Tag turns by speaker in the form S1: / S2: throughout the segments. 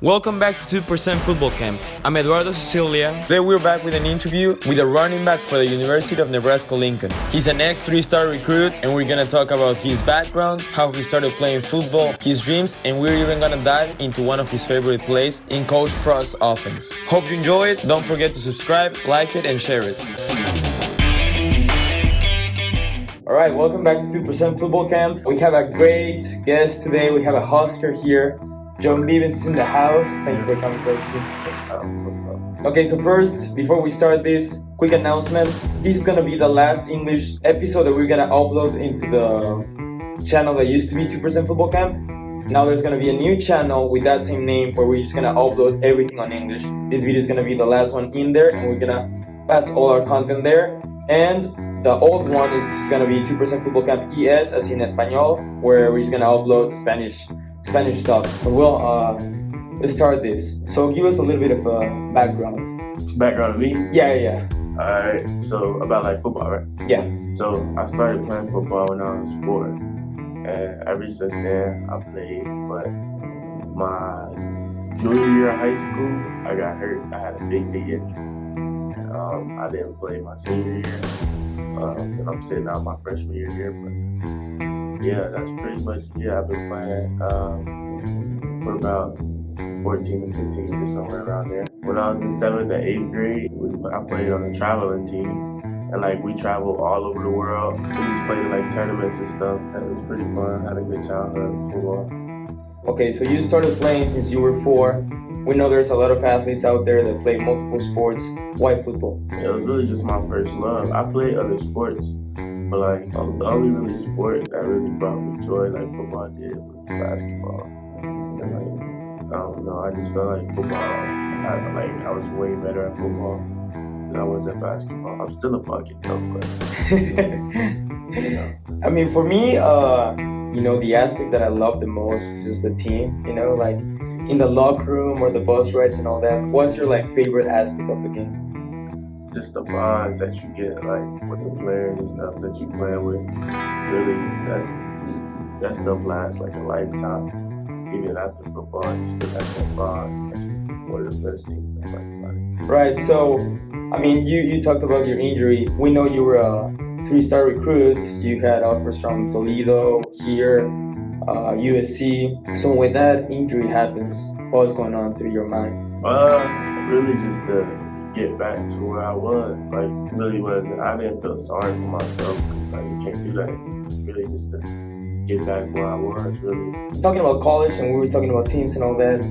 S1: Welcome back to 2% Football Camp. I'm Eduardo Sicilia. Today we're back with an interview with a running back for the University of Nebraska-Lincoln. He's an ex-3-star recruit, and we're gonna talk about his background, how he started playing football, his dreams, and we're even gonna dive into one of his favorite plays in Coach Frost's offense. Hope you enjoy it. Don't forget to subscribe, like it, and share it. Alright, welcome back to 2% Football Camp. We have a great guest today. We have a Husker here. John Bivens is in the house. Thank you for coming, Coach. Okay, so first, before we start this, quick announcement. This is gonna be the last English episode that we're gonna upload into the channel that used to be 2% Football Camp. Now there's gonna be a new channel with that same name where we're just gonna upload everything on English. This video is gonna be the last one in there, and we're gonna pass all our content there. And the old one is just gonna be 2% Football Camp ES, as in Espanol, where we're just gonna upload Spanish stuff. But let's start this. So give us a little bit of a background.
S2: Background of me?
S1: Yeah.
S2: Alright, so about like football, right?
S1: Yeah.
S2: So I started playing football when I was 4. And ever since then, I played. But my junior year of high school, I got hurt. I had a big injury. And I didn't play my senior year. And I'm sitting out my freshman year here. But yeah, that's pretty much it. I've been playing for about 14 to 15 years, somewhere around there. When I was in 7th and 8th grade, I played on a traveling team. And like we traveled all over the world. We just played in like tournaments and stuff. And it was pretty fun. Had a good childhood with football.
S1: Okay, so you started playing since you were 4. We know there's a lot of athletes out there that play multiple sports. Why football?
S2: Yeah, it was really just my first love. I played other sports, but like the only really sport that really brought me joy, like football did, was basketball. And like, I don't know, I just felt like football, I was way better at football than I was at basketball. I'm still a bucket though, but you know.
S1: I mean, for me, the aspect that I love the most is just the team, like in the locker room or the bus rides and all that. What's your favorite aspect of the game?
S2: Just the bonds that you get with the players and stuff that you play with. Really, that stuff lasts like a lifetime. Even after football, you still have that bond. That's one of the best things I like about it.
S1: Right, so I mean, you talked about your injury. We know you were a 3-star recruit. You had offers from Toledo, here, USC. So when that injury happens, what's going on through your mind?
S2: Really just to get back to where I was. Really wasn't. I didn't feel sorry for myself. You can't do that. Really just to get back where I was. Really.
S1: Talking about college, and we were talking about teams and all that.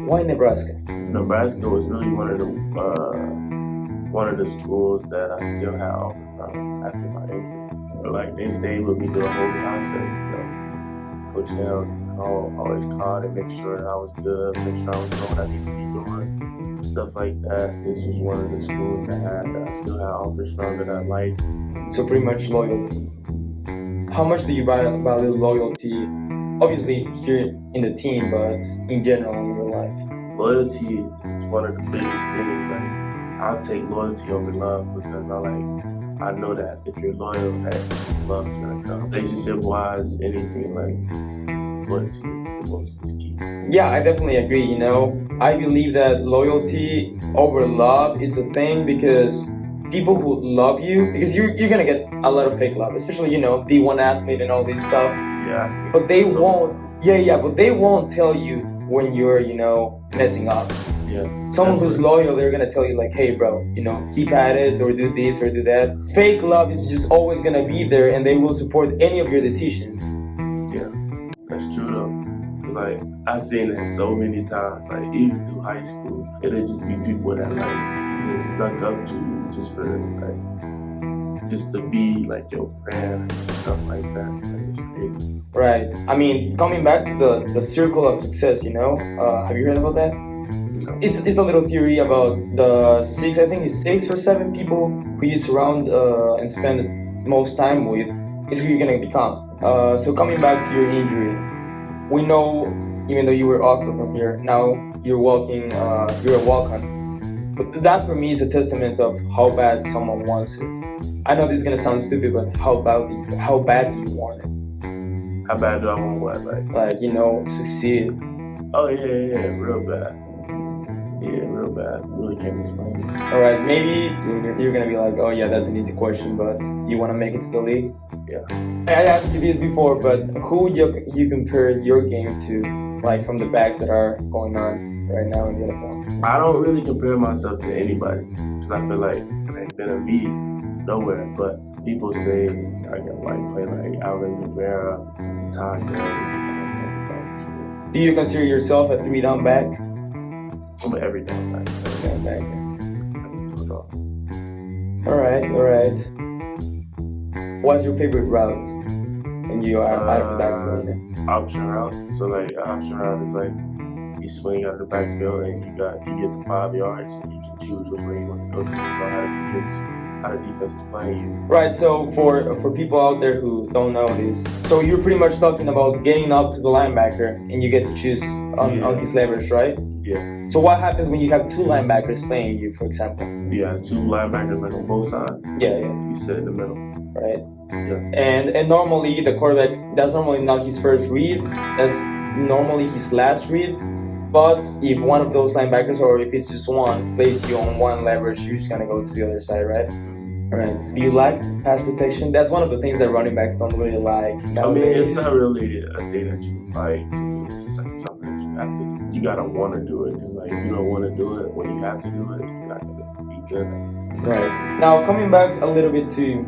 S1: Why Nebraska?
S2: Nebraska was really one of the schools that I still had offers from after my injury. But they stayed with me through the whole process. Coach Hill always called and make sure that I was good, make sure I was doing what I needed to be doing, stuff like that. This was one of the schools that I still had offers from that I liked.
S1: So pretty much loyalty. How much do you value loyalty? Obviously here in the team, but in general in your life.
S2: Loyalty is one of the biggest things. I'll take loyalty over love because I know that if you're loyal, that love's gonna come. Relationship-wise, anything loyalty is the most key.
S1: Yeah, I definitely agree. I believe that loyalty over love is a thing because people who love you, because you're gonna get a lot of fake love, especially D1 athlete and all this stuff.
S2: Yeah, I see.
S1: But they won't. Yeah, but they won't tell you when you're messing up.
S2: Yeah.
S1: Someone who's loyal, they're gonna tell you hey bro, keep at it or do this or do that. Fake love is just always gonna be there, and they will support any of your decisions.
S2: Yeah, that's true though. I've seen it so many times. Even through high school, it'll just be people that just suck up to you just for just to be your friend and stuff like that. It's crazy.
S1: Right. I mean, coming back to the circle of success. Have you heard about that? It's a little theory about the 6 or 7 people who you surround and spend most time with is who you're gonna become. So coming back to your injury, we know even though you were off from here, now you're walking, you're a walk-on. But that for me is a testament of how bad someone wants it. I know this is gonna sound stupid, but how bad do you want it?
S2: How bad do I want what?
S1: Succeed.
S2: Oh yeah, real bad. Yeah, real bad. Really can't explain it.
S1: All right, maybe you're gonna be like, oh yeah, that's an easy question, but you want to make it to the league?
S2: Yeah.
S1: I asked you this before, but who would you compare your game to, like from the backs that are going on right now in the NFL?
S2: I don't really compare myself to anybody because I feel like it ain't been a me nowhere. But people say I can like play like Alvin Kamara, Todd Gurley.
S1: Do you consider yourself a 3-down back?
S2: I'm an every down back.
S1: Down back. All right. What's your favorite route when you are out of the backfield?
S2: Option route. So like option route is like you swing out of the backfield and you get the 5 yards and you can choose which way you want to go. You know how the defense is playing you.
S1: Right. So for people out there who don't know this, so you're pretty much talking about getting up to the linebacker and you get to choose on his leverage, right?
S2: Yeah.
S1: So what happens when you have 2 linebackers playing you, for example?
S2: Yeah, 2 linebackers like on both sides.
S1: Yeah.
S2: You sit in the middle.
S1: Right.
S2: Yeah.
S1: And normally the quarterback, that's normally not his first read. That's normally his last read. But if one of those linebackers, or if it's just one, plays you on one leverage, you're just gonna go to the other side, right? Right. Do you like pass protection? That's one of the things that running backs don't really like nowadays.
S2: I mean, it's not really a thing that you like to do. It's just like something that you have to. You gotta want to do it because like if you don't want to do it when you have to do it, you're not gonna be good at it.
S1: Right. Now coming back a little bit to,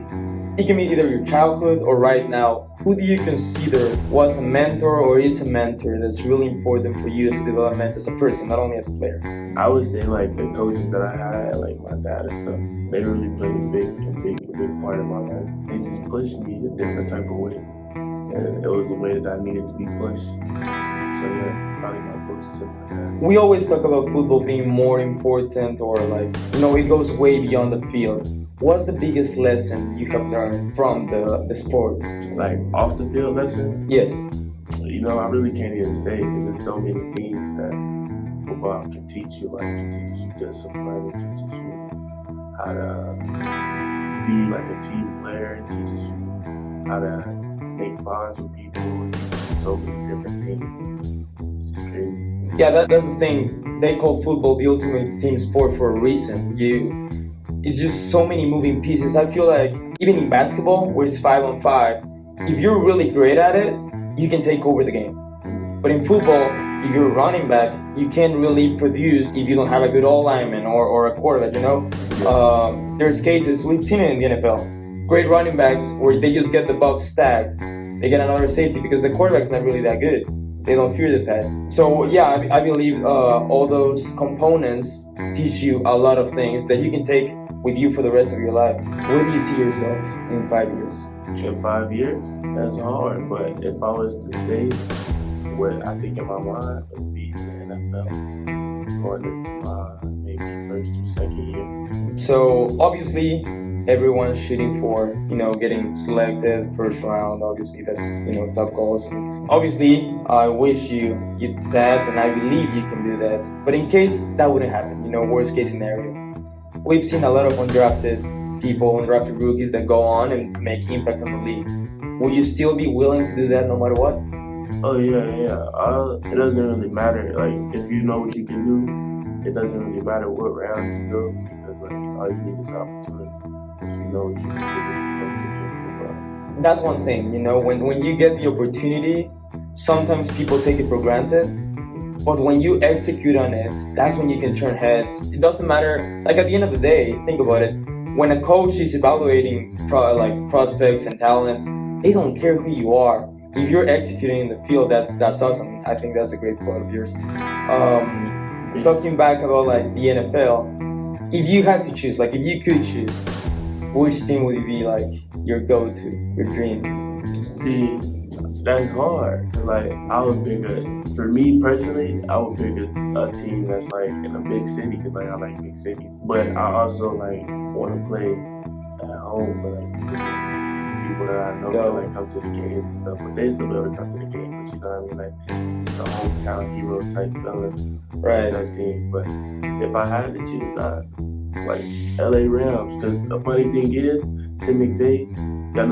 S1: it can be either your childhood or right now. Who do you consider was a mentor or is a mentor that's really important for you as a development as a person, not only as a player?
S2: I would say like the coaches that I had, like my dad and stuff, they really played a big part of my life. They just pushed me a different type of way, and it was the way that I needed to be pushed. So yeah, probably my coaches and my dad.
S1: We always talk about football being more important, or like, it goes way beyond the field. What's the biggest lesson you have learned from the sport?
S2: Like off the field lesson?
S1: Yes.
S2: I really can't even say because there's so many things that football can teach you. Like it teaches you discipline, it teaches you how to be like a team player, it teaches you how to make bonds with people, it teaches you so many different things. It's just crazy.
S1: Yeah, that's the thing. They call football the ultimate team sport for a reason. It's just so many moving pieces. I feel like even in basketball, where it's 5-on-5, if you're really great at it, you can take over the game. But in football, if you're a running back, you can't really produce if you don't have a good all-lineman or a quarterback, There's cases, we've seen it in the NFL. Great running backs where they just get the box stacked. They get another safety because the quarterback's not really that good. They don't fear the pass. So yeah, I believe all those components teach you a lot of things that you can take with you for the rest of your life. Where do you see yourself in 5 years?
S2: In 5 years? That's hard, but if I was to say what I think in my mind would be the NFL, going into my maybe first or second year.
S1: So obviously, everyone's shooting for, getting selected first round. Obviously, that's, top goals. Obviously, I wish you that, and I believe you can do that. But in case that wouldn't happen, worst case scenario, we've seen a lot of undrafted people, undrafted rookies that go on and make impact on the league. Would you still be willing to do that no matter what?
S2: Oh yeah. It doesn't really matter. Like if you know what you can do, it doesn't really matter what round you go because like all you need is opportunity. If you know what you can do, you know what you can do.
S1: That's one thing, when you get the opportunity, sometimes people take it for granted. But when you execute on it, that's when you can turn heads. It doesn't matter, like at the end of the day, think about it. When a coach is evaluating prospects and talent, they don't care who you are. If you're executing in the field, that's awesome. I think that's a great quote of yours. Talking back about like the NFL, if you had to choose, like if you could choose, which team would be like your go-to, your dream?
S2: See, that's hard. Like for me personally, I would pick a team that's like in a big city because like I like big cities. But I also like want to play at home, but like people that I know can like come to the games and stuff. But they still be able to come to the game. But you know what I mean? Like it's the hometown hero type feeling.
S1: Right.
S2: That thing. But if I had to choose, like LA Rams, because the funny thing is, Tim McVay.
S1: Sean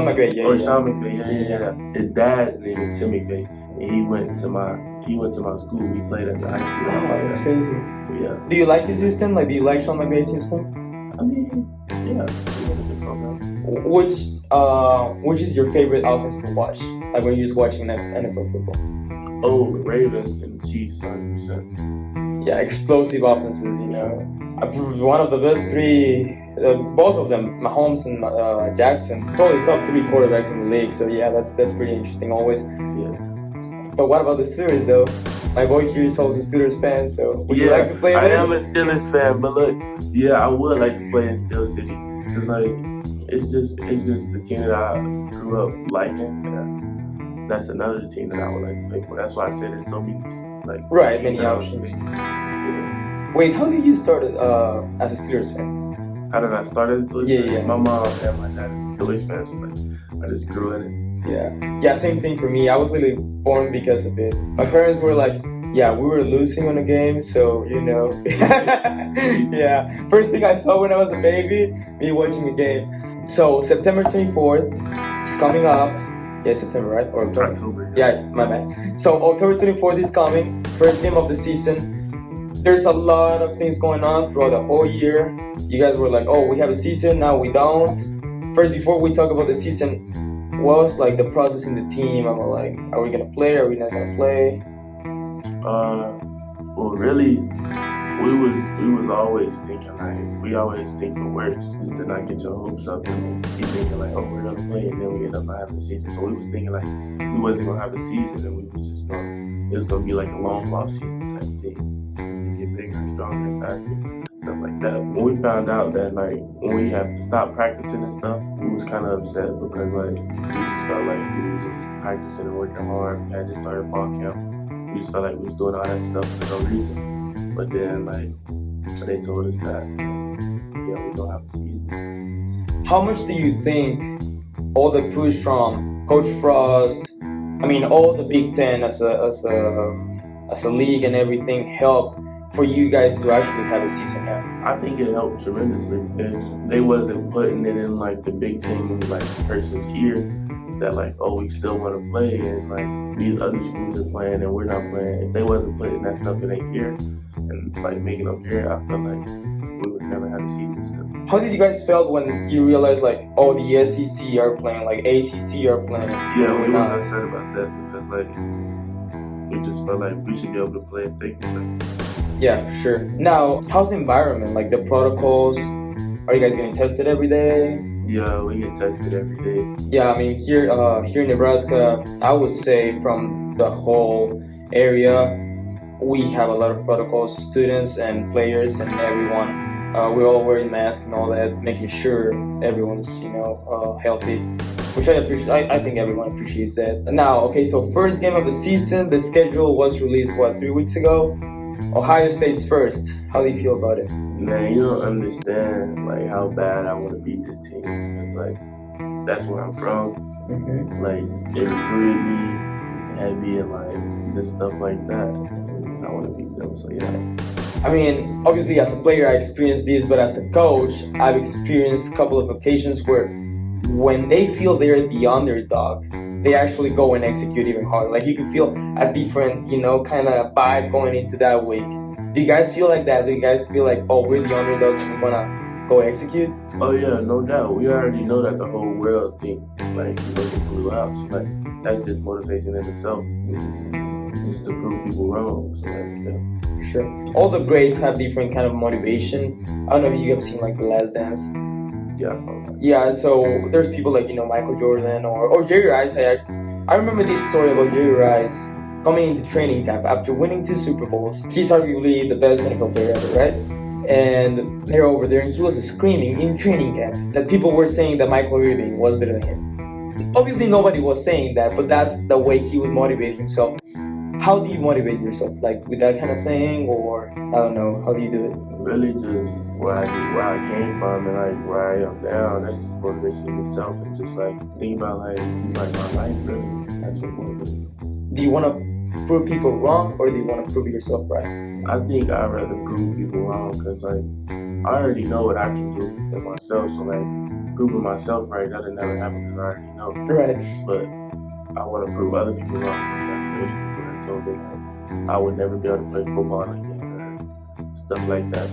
S1: McVay,
S2: Sean McVay, yeah. His dad's name is Tim McVay, and he went to my he went to my school. We played at the high school.
S1: Oh, that's crazy.
S2: Yeah.
S1: Do you like his system? Like, do you like Sean McVay's system?
S2: I mean, yeah. He was a good program.
S1: Which is your favorite offense to watch? Like when you're just watching NFL football?
S2: Oh, the Ravens and the Chiefs, 100%.
S1: Yeah, explosive offenses. You know, one of the best three. Both of them, Mahomes and Jackson, probably top 3 quarterbacks in the league. So yeah, that's pretty interesting always.
S2: Yeah.
S1: But what about the Steelers though? My boy here is also a Steelers fan, so would you like to play
S2: I
S1: there?
S2: am a Steelers fan, but look, yeah, I would like to play in Steel City. Cause like, it's just the team that I grew up liking. That's another team that I would like to play for. That's why I said there's so many like
S1: many options.
S2: Yeah.
S1: Wait, how did you start as a Steelers fan?
S2: How did I start as a Steelers fan?
S1: Yeah.
S2: My mom and my dad is Steelers fans, so like, I just grew in it.
S1: Yeah, same thing for me. I was literally born because of it. My parents were like, yeah, we were losing on a game, so you know. Yeah, first thing I saw when I was a baby, me watching a game. So September 24th is coming up. Yeah, September, right? Or
S2: October.
S1: Yeah, my bad. So October 24th is coming. First game of the season. There's a lot of things going on throughout the whole year. You guys were like, oh, we have a season, now we don't. First, before we talk about the season, what was like the process in the team? I'm like, are we gonna play? Are we not gonna play?
S2: Well, really, we was always thinking like, we always think the worst, just to not get your hopes up and keep thinking like, oh, we're gonna play, and then we end up not having a season. So we was thinking like, we wasn't gonna have a season, and we was just it was gonna be like a long off season type thing, just to get bigger and stronger and faster, stuff like that. When we found out that like, when we had to stop practicing and stuff, we was kind of upset because like, we just felt like we was just practicing and working hard. We had just started fall camp. We just felt like we was doing all that stuff for no reason. But then like, they told us that, yeah, we don't have a season.
S1: How much do you think all the push from Coach Frost, I mean all the Big Ten as a league and everything helped for you guys to actually have a season now?
S2: I think it helped tremendously. If they wasn't putting it in like the Big Ten like person's ear that like, oh, we still want to play, and like these other schools are playing and we're not playing. If they wasn't putting that stuff in their ear and like making them hear it, I feel like we would kind of have a season still.
S1: How did you guys felt when you realized like, oh, the SEC are playing, like ACC are playing?
S2: Yeah, we was upset about that because like, we just felt like we should be able to play if they can play.
S1: Yeah, for sure. Now, how's the environment? Like the protocols? Are you guys getting tested every day?
S2: Yeah, we get tested every day.
S1: Yeah, I mean here in Nebraska, I would say from the whole area, we have a lot of protocols, students and players and everyone. We're all wearing masks and all that, making sure everyone's healthy, which I appreciate. I think everyone appreciates that. Now, okay, so first game of the season, the schedule was released 3 weeks ago. Ohio State's first. How do you feel about it?
S2: Man, you don't understand like how bad I want to beat this team because like that's where I'm from.
S1: Mm-hmm.
S2: Like they recruited me heavy and like just stuff like that. And I want to beat them. So yeah.
S1: I mean, obviously as a player I experienced this, but as a coach, I've experienced a couple of occasions where when they feel they're the underdog, they actually go and execute even harder. Like you can feel a different, kind of vibe going into that week. Do you guys feel like that? Do you guys feel like, oh, we're the underdogs and we're gonna go execute?
S2: Oh yeah, no doubt. We already know that the whole world think like get blew out. So like that's just motivation in itself. Just to prove people wrong. So like, yeah.
S1: Sure. All the grades have different kind of motivation. I don't know if you have seen like The Last Dance.
S2: Yeah, I saw that.
S1: Yeah, so there's people like, Michael Jordan or Jerry Rice. I remember this story about Jerry Rice coming into training camp after winning 2 Super Bowls. He's arguably the best NFL player ever, right? And they're over there and he was screaming in training camp that people were saying that Michael Irving was better than him. Obviously nobody was saying that, but that's the way he would motivate himself. How do you motivate yourself? Like with that kind of thing, or I don't know, how do you do it?
S2: Really just where I came from and like where I am now, that's just motivation in itself, and just like think about like just like my life really. That's what motivates me.
S1: Do you want to prove people wrong or do you want to prove yourself right?
S2: I think I'd rather prove people wrong because like I already know what I can do in myself, so like proving myself right, that'll never happen because I already know.
S1: Right.
S2: But I want to prove other people wrong because I know people that told told me like I would never be able to play football again or stuff like that.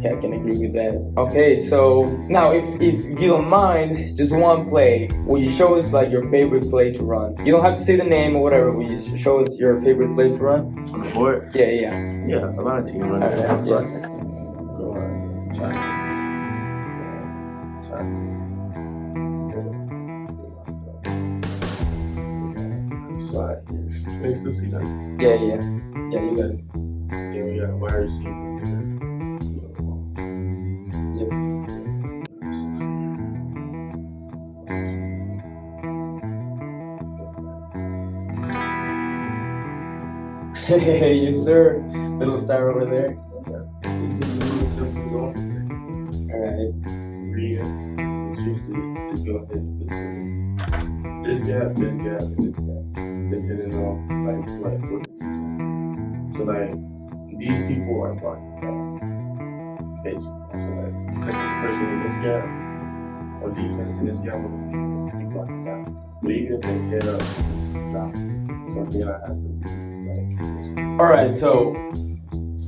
S1: Yeah, I can agree with that. Okay, so now if you don't mind, just one play. Will you show us like your favorite play to run? You don't have to say the name or whatever. Will you show us your favorite play to run?
S2: On the board?
S1: Yeah.
S2: Yeah, a lot of teams run
S1: Alright,
S2: that.
S1: yeah.
S2: Go on, try. Slide here. Can you still see that?
S1: Yeah, you got it.
S2: Yeah, we got a wide receiver.
S1: Yep. Yes, sir. Little star over there. Alright.
S2: Read it. It's usually it's going to hit this gap, this gap, and this gap. Depending on like what the defense. So like these people are blocking that. Basically. So like this person in this gap or defense in this gap will be blocking that. But even if they get up, just drop. So then I have to be like
S1: Alright, so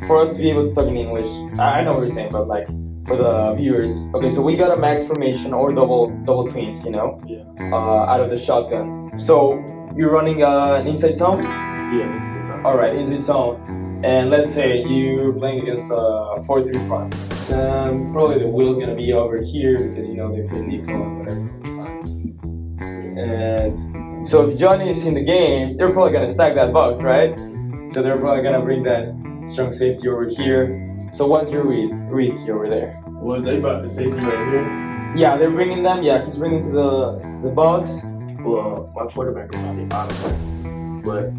S1: for us to be able to talk in English, I know what you're saying, but like for the viewers, okay, so we got a max formation or double twins, you know,
S2: yeah.
S1: Out of the shotgun. So you're running an inside zone?
S2: Yeah, this is
S1: Alright, inside zone. And let's say you're playing against a 4-3 front. So probably the wheel's gonna be over here because you know they play nickel and whatever all the time. And so if Johnny is in the game, they're probably gonna stack that box, right? So they're probably gonna bring that strong safety over here. So what's your read key over there?
S2: Well, they brought the safety right here.
S1: Yeah, they're bringing them. Yeah, he's bringing to the box.
S2: Well, my quarterback will probably audible it, but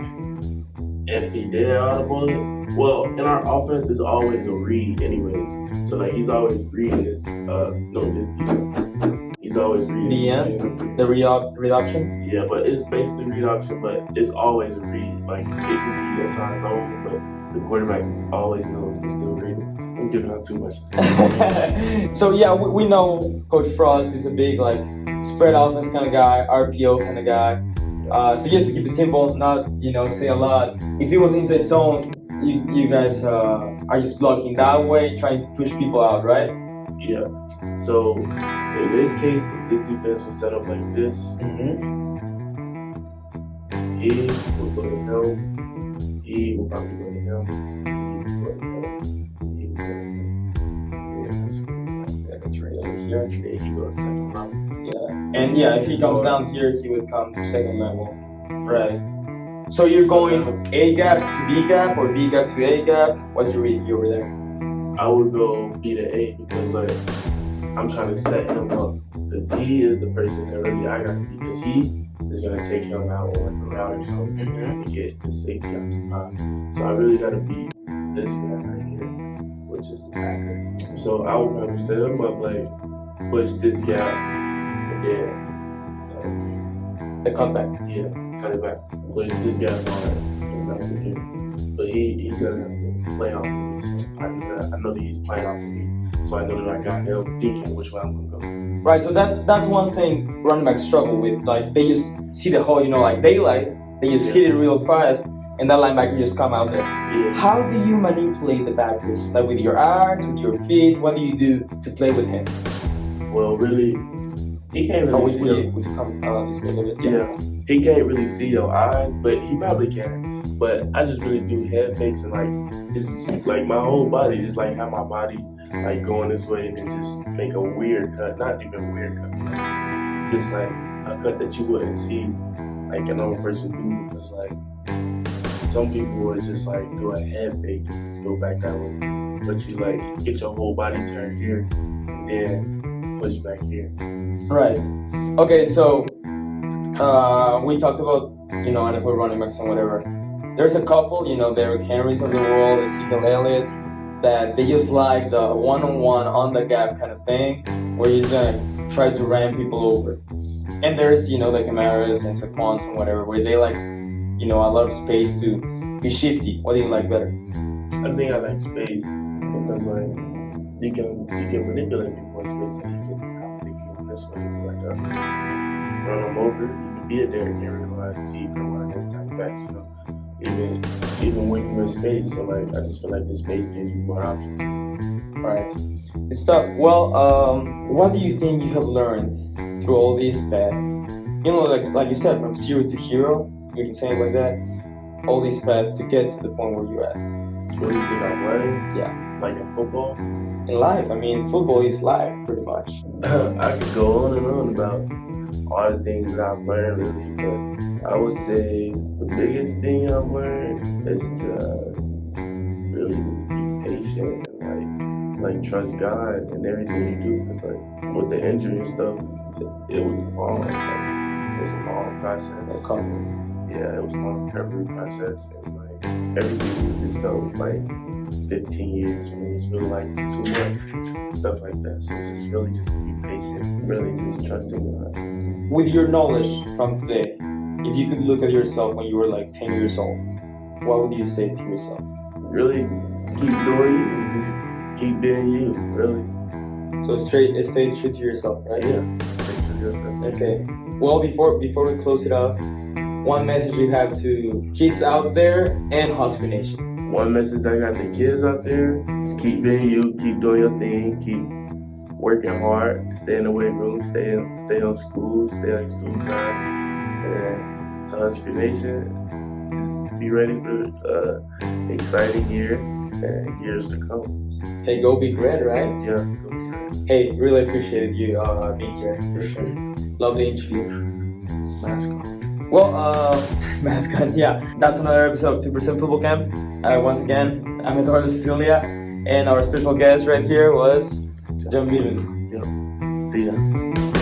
S2: if he did audible it, well, in our offense is always a read, anyways. So like he's always reading his he's always reading
S1: The end, the read option.
S2: Yeah, but it's basically read option, but it's always a read. Like it could be inside zone, but the quarterback always knows to still read it. I'm giving out too much.
S1: So yeah, we know Coach Frost is a big like spread offense kind of guy, RPO kind of guy. So just to keep it simple, not say a lot. If it was inside zone, you guys are just blocking that way, trying to push people out, right?
S2: Yeah. So in this case, if this defense was set up like this, he will go to him. He will probably go to him.
S1: That's right over here.
S2: Then he goes second level.
S1: Yeah. And yeah, if he comes down here, he would come second level. Right. So you're going A gap to B gap or B gap to A gap? What's your read over there?
S2: I would go B to A because like I'm trying to set him up because he is the person that really I got to be because he is gonna take him out on the route or something to get the safety out the pot. So I really gotta beat this man right here, which is the Packer. So I would probably set him up like push this gap and then
S1: the cutback.
S2: Yeah, cut it back. Push this gap on and that's it here. But he's gonna have to play off of me. So I know that he's playing off of me. So I know that I got him thinking which way I'm gonna go.
S1: Right, so that's one thing running backs struggle with. Like they just see the hole, like daylight, they just hit it real fast, and that linebacker just come out there.
S2: Yeah.
S1: How do you manipulate the backers? Like with your eyes, with your feet? What do you do to play with him?
S2: Well, really, he can't really see.
S1: Would you come this way a little bit?
S2: Yeah, he can't really see your eyes, but he probably can. But I just really do head fakes and like just like my whole body, just like have my body like going this way and then just make a weird cut, not even weird cut, just like a cut that you wouldn't see like a normal person do because like some people would just like do a head fake and just go back that way, but you like get your whole body turned here and then push back here.
S1: Right. Okay, so we talked about NFL running backs and whatever. There's a couple, Derrick Henrys of the world, Ezekiel Elliott's, that they just like the one-on-one on the gap kind of thing, where you're gonna try to ram people over. And there's, the Camaras and Saquons and whatever, where they like, a lot of space to be shifty. What do you like better?
S2: I think I like space because like you can manipulate people in space and you can think of this way like that. Run them over, you can be a Derrick Henry or see from one of those type of backs, even when you're in space. So like, I just feel like the space gives you more options.
S1: Right. Good stuff. Well, what do you think you have learned through all this path? You know, like you said, from zero to hero, you can say it like that. All this path to get to the point where you're at.
S2: What do you think I'm learning?
S1: Yeah.
S2: Like in football?
S1: In life, I mean, football is life, pretty much.
S2: I could go on and on about all the things that I've learned, really, but I would say the biggest thing I've learned is to really be patient and like trust God in everything you do. Cause like with the injury and stuff, it was long. It was a long process. Yeah, it was a long recovery process, and like everything just felt like 15 years, and it was really like too much, stuff like that. So it's just really just be patient, really just trusting God.
S1: With your knowledge from today, if you could look at yourself when you were like 10 years old, what would you say to yourself?
S2: Really, just keep doing you, just keep being you, really.
S1: So stay true to yourself, right?
S2: Yeah, stay true to yourself.
S1: Okay. Well, before we close it off, one message you have to kids out there and Husker Nation.
S2: One message I got to kids out there is keep being you, keep doing your thing, keep working hard, stay in the weight room, stay on school, stay on school time. And to Husker Nation, just be ready for exciting year and years to come.
S1: Hey, go Big Red, right?
S2: Yeah, go Big Red.
S1: Hey, really appreciated you being here, for sure. Lovely interview.
S2: Mascot.
S1: Well, mascot, yeah. That's another episode of 2% Football Camp. Once again, I'm Eduardo Sicilia, and our special guest right here was John Bivens.
S2: Yep. See ya.